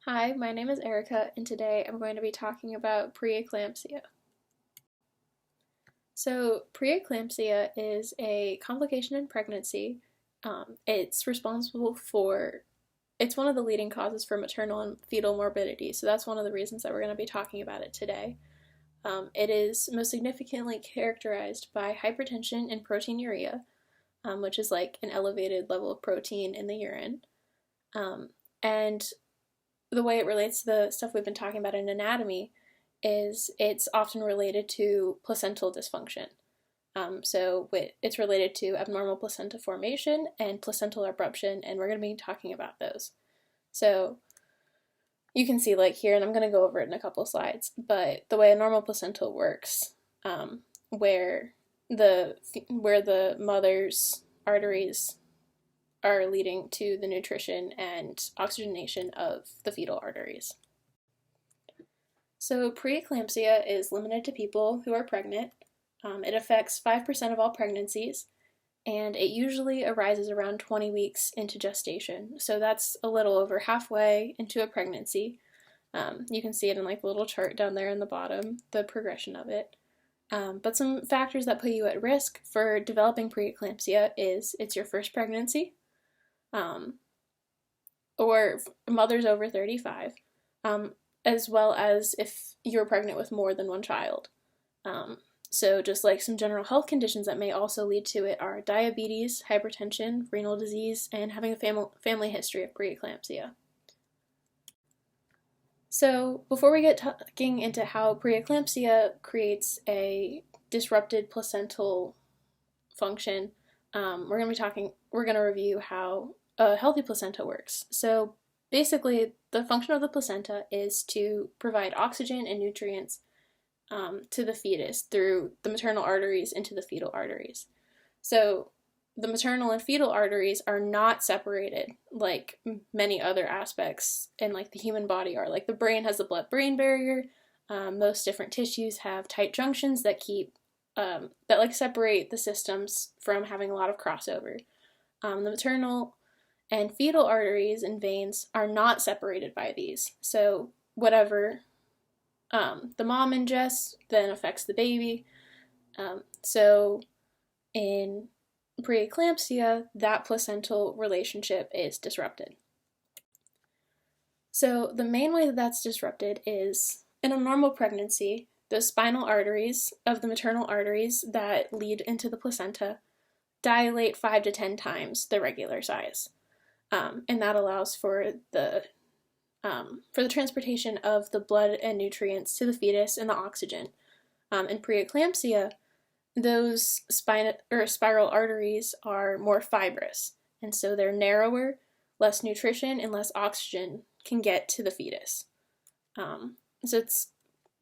Hi, my name is Erica, and today I'm going to be talking about pre-eclampsia. So, pre-eclampsia is a complication in pregnancy. It's responsible for, it's one of the leading causes for maternal and fetal morbidity, so that's one of the reasons that we're going to be talking about it today. It is most significantly characterized by hypertension and proteinuria, which is like an elevated level of protein in the urine. And the way it relates to the stuff we've been talking about in anatomy is it's often related to placental dysfunction. It's related to abnormal placenta formation and placental abruption, and we're going to be talking about those. So you can see like here, and I'm going to go over it in a couple slides, but the way a normal placental works, where the mother's arteries are leading to the nutrition and oxygenation of the fetal arteries. So preeclampsia is limited to people who are pregnant. It affects 5% of all pregnancies, and it usually arises around 20 weeks into gestation. So that's a little over halfway into a pregnancy. You can see it in like the little chart down there in the bottom, the progression of it. But some factors that put you at risk for developing preeclampsia is it's your first pregnancy, or mothers over 35, as well as if you're pregnant with more than one child. So just like some general health conditions that may also lead to it are diabetes, hypertension, renal disease, and having a family history of preeclampsia. So before we get talking into how preeclampsia creates a disrupted placental function, we're going to review how a healthy placenta works. So basically, the function of the placenta is to provide oxygen and nutrients to the fetus through the maternal arteries into the fetal arteries. So the maternal and fetal arteries are not separated like many other aspects in like the human body are. Like the brain has the blood-brain barrier. Most different tissues have tight junctions that separate the systems from having a lot of crossover. The maternal and fetal arteries and veins are not separated by these. So whatever the mom ingests then affects the baby. So in preeclampsia, that placental relationship is disrupted. So the main way that that's disrupted is in a normal pregnancy, the spinal arteries of the maternal arteries that lead into the placenta dilate 5 to 10 times the regular size. And that allows for the transportation of the blood and nutrients to the fetus and the oxygen. In preeclampsia, those spiral arteries are more fibrous, and so they're narrower, less nutrition, and less oxygen can get to the fetus.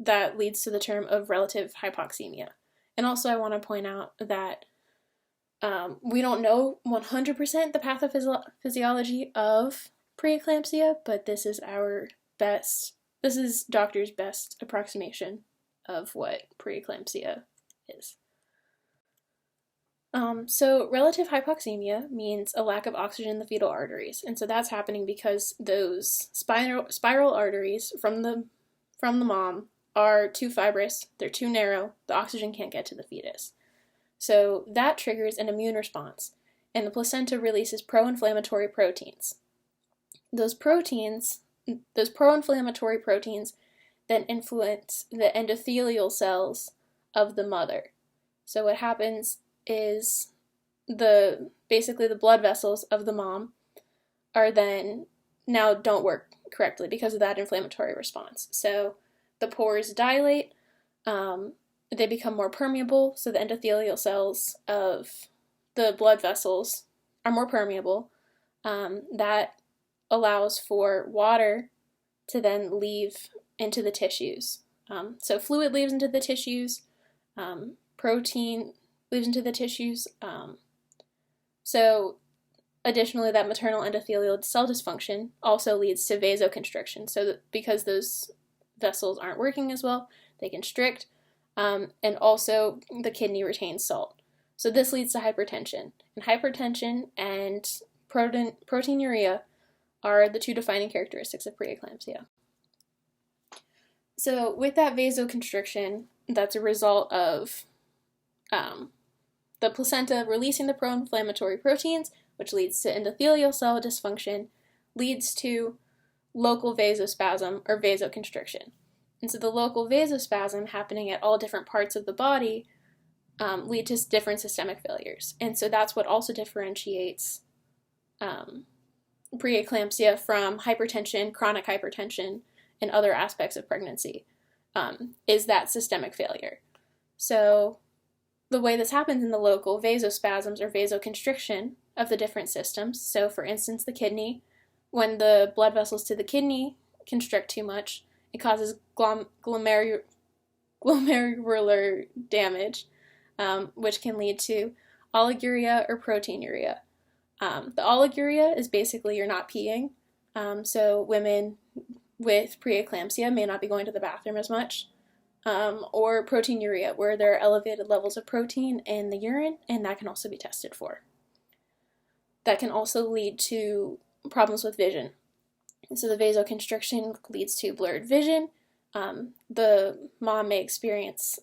That leads to the term of relative hypoxemia. And also I want to point out that we don't know 100% the pathophysiology of preeclampsia, but this is doctor's best approximation of what preeclampsia is. So relative hypoxemia means a lack of oxygen in the fetal arteries, and so that's happening because those spiral arteries from the mom are too fibrous, they're too narrow, the oxygen can't get to the fetus. So that triggers an immune response, and the placenta releases pro-inflammatory proteins. Those pro-inflammatory proteins then influence the endothelial cells of the mother. So what happens is basically the blood vessels of the mom don't work correctly because of that inflammatory response. So the pores dilate, they become more permeable, so the endothelial cells of the blood vessels are more permeable. That allows for water to then leave into the tissues. So fluid leaves into the tissues, protein leaves into the tissues. So additionally, that maternal endothelial cell dysfunction also leads to vasoconstriction. So that because those vessels aren't working as well, they constrict, and also the kidney retains salt. So this leads to hypertension. And hypertension and proteinuria are the two defining characteristics of preeclampsia. So with that vasoconstriction, that's a result of the placenta releasing the pro-inflammatory proteins, which leads to endothelial cell dysfunction, leads to local vasospasm or vasoconstriction. And so the local vasospasm happening at all different parts of the body lead to different systemic failures. And so that's what also differentiates preeclampsia from hypertension, chronic hypertension, and other aspects of pregnancy, is that systemic failure. So the way this happens in the local vasospasms or vasoconstriction of the different systems, so for instance the kidney, when the blood vessels to the kidney constrict too much, it causes glomerular damage, which can lead to oliguria or proteinuria. The oliguria is basically you're not peeing, so women with preeclampsia may not be going to the bathroom as much, or proteinuria, where there are elevated levels of protein in the urine, and that can also be tested for. That can also lead to problems with vision. So the vasoconstriction leads to blurred vision. The mom may experience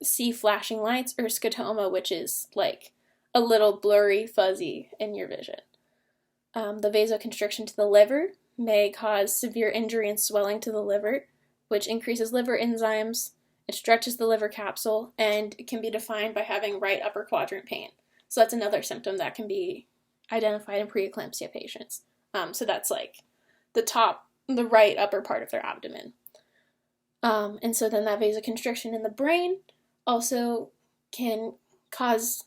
see flashing lights or scotoma, which is a little blurry, fuzzy in your vision. The vasoconstriction to the liver may cause severe injury and swelling to the liver, which increases liver enzymes, it stretches the liver capsule, and it can be defined by having right upper quadrant pain. So that's another symptom that can be identified in preeclampsia patients. So that's the right upper part of their abdomen. And so then that vasoconstriction in the brain also can cause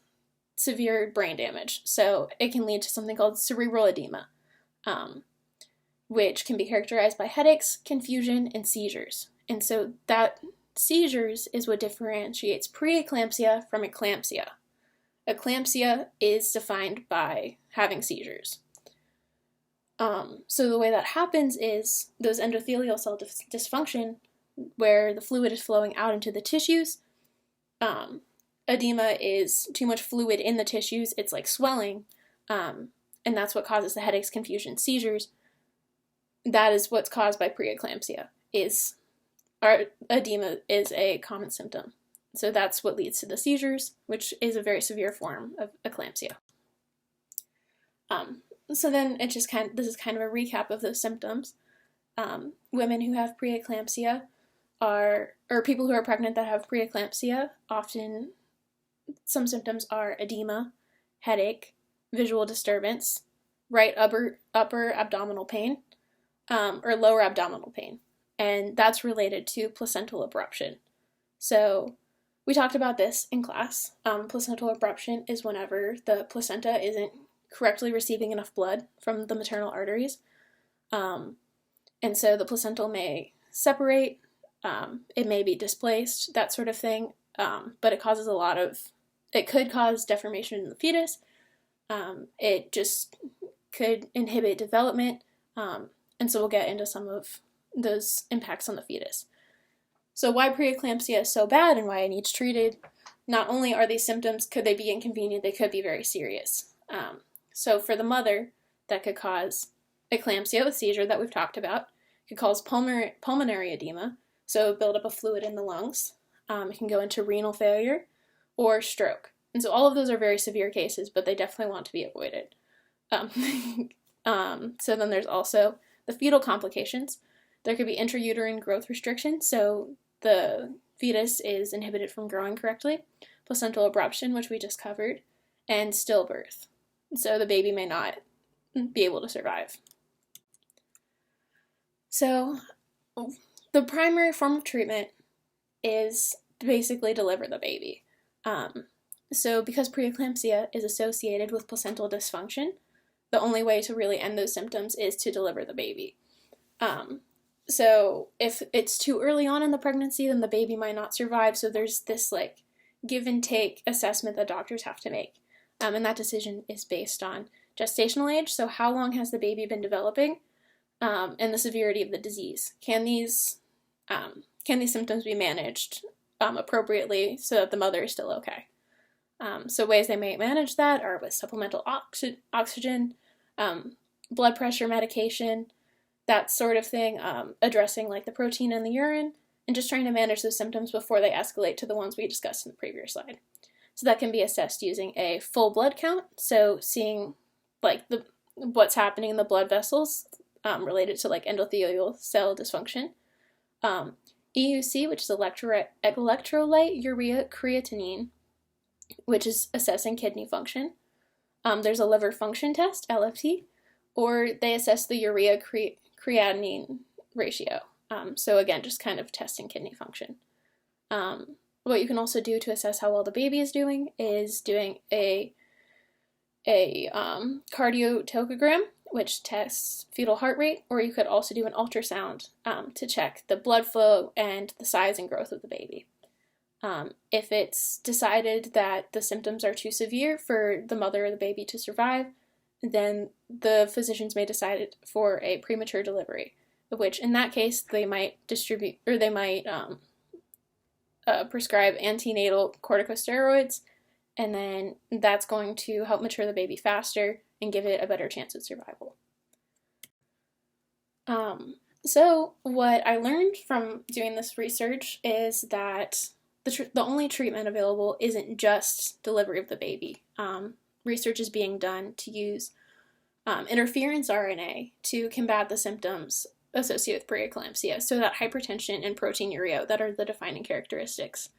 severe brain damage. So it can lead to something called cerebral edema, which can be characterized by headaches, confusion, and seizures. And so that seizures is what differentiates preeclampsia from eclampsia. Eclampsia is defined by having seizures. So the way that happens is those endothelial cell dysfunction, where the fluid is flowing out into the tissues. Edema is too much fluid in the tissues, it's like swelling, and that's what causes the headaches, confusion, seizures. That is what's caused by preeclampsia, edema is a common symptom. So that's what leads to the seizures, which is a very severe form of eclampsia. So then this is kind of a recap of those symptoms. Women who have preeclampsia or people who are pregnant that have preeclampsia, often some symptoms are edema, headache, visual disturbance, right upper abdominal pain, or lower abdominal pain. And that's related to placental abruption. So we talked about this in class. Placental abruption is whenever the placenta isn't correctly receiving enough blood from the maternal arteries. And so the placental may separate, it may be displaced, that sort of thing. But it could cause deformation in the fetus. It just could inhibit development. And so we'll get into some of those impacts on the fetus. So why preeclampsia is so bad and why it needs treated, not only are these symptoms, could they be inconvenient, they could be very serious. So for the mother, that could cause eclampsia with seizure that we've talked about. It could cause pulmonary edema, so buildup of fluid in the lungs. It can go into renal failure or stroke. And so all of those are very severe cases, but they definitely want to be avoided. So then there's also the fetal complications. There could be intrauterine growth restriction, so the fetus is inhibited from growing correctly, placental abruption, which we just covered, and stillbirth. So the baby may not be able to survive. So the primary form of treatment is to basically deliver the baby. So because preeclampsia is associated with placental dysfunction, the only way to really end those symptoms is to deliver the baby. So if it's too early on in the pregnancy, then the baby might not survive. So there's this give and take assessment that doctors have to make. And that decision is based on gestational age. So how long has the baby been developing, and the severity of the disease? Can these symptoms be managed appropriately so that the mother is still okay? So ways they may manage that are with supplemental oxygen, blood pressure medication, that sort of thing, addressing like the protein in the urine, and just trying to manage those symptoms before they escalate to the ones we discussed in the previous slide. So that can be assessed using a full blood count, so seeing like what's happening in the blood vessels related to like endothelial cell dysfunction. EUC, which is electrolyte urea creatinine, which is assessing kidney function. There's a liver function test, LFT, or they assess the urea creatinine ratio. So again, just kind of testing kidney function. What you can also do to assess how well the baby is doing is doing a cardiotocogram, which tests fetal heart rate, or you could also do an ultrasound to check the blood flow and the size and growth of the baby. If it's decided that the symptoms are too severe for the mother or the baby to survive, then the physicians may decide for a premature delivery, which in that case they might prescribe antenatal corticosteroids, and then that's going to help mature the baby faster and give it a better chance at survival. So what I learned from doing this research is that the only treatment available isn't just delivery of the baby. Research is being done to use interference RNA to combat the symptoms associated with pre-eclampsia, so that hypertension and proteinuria that are the defining characteristics.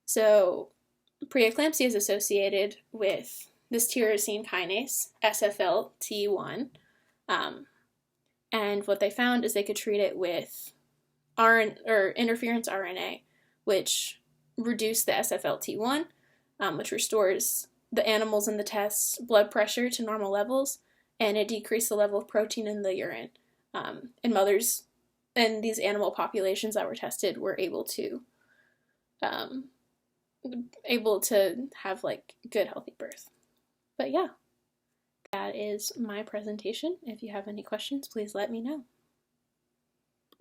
So pre-eclampsia is associated with this tyrosine kinase, SFLT1, and what they found is they could treat it with interference RNA, which reduced the SFLT1, which restores the animals in the tests' blood pressure to normal levels, and it decreased the level of protein in the urine. And mothers in these animal populations that were tested were able to have like good healthy birth. But yeah, that is my presentation. If you have any questions, please let me know.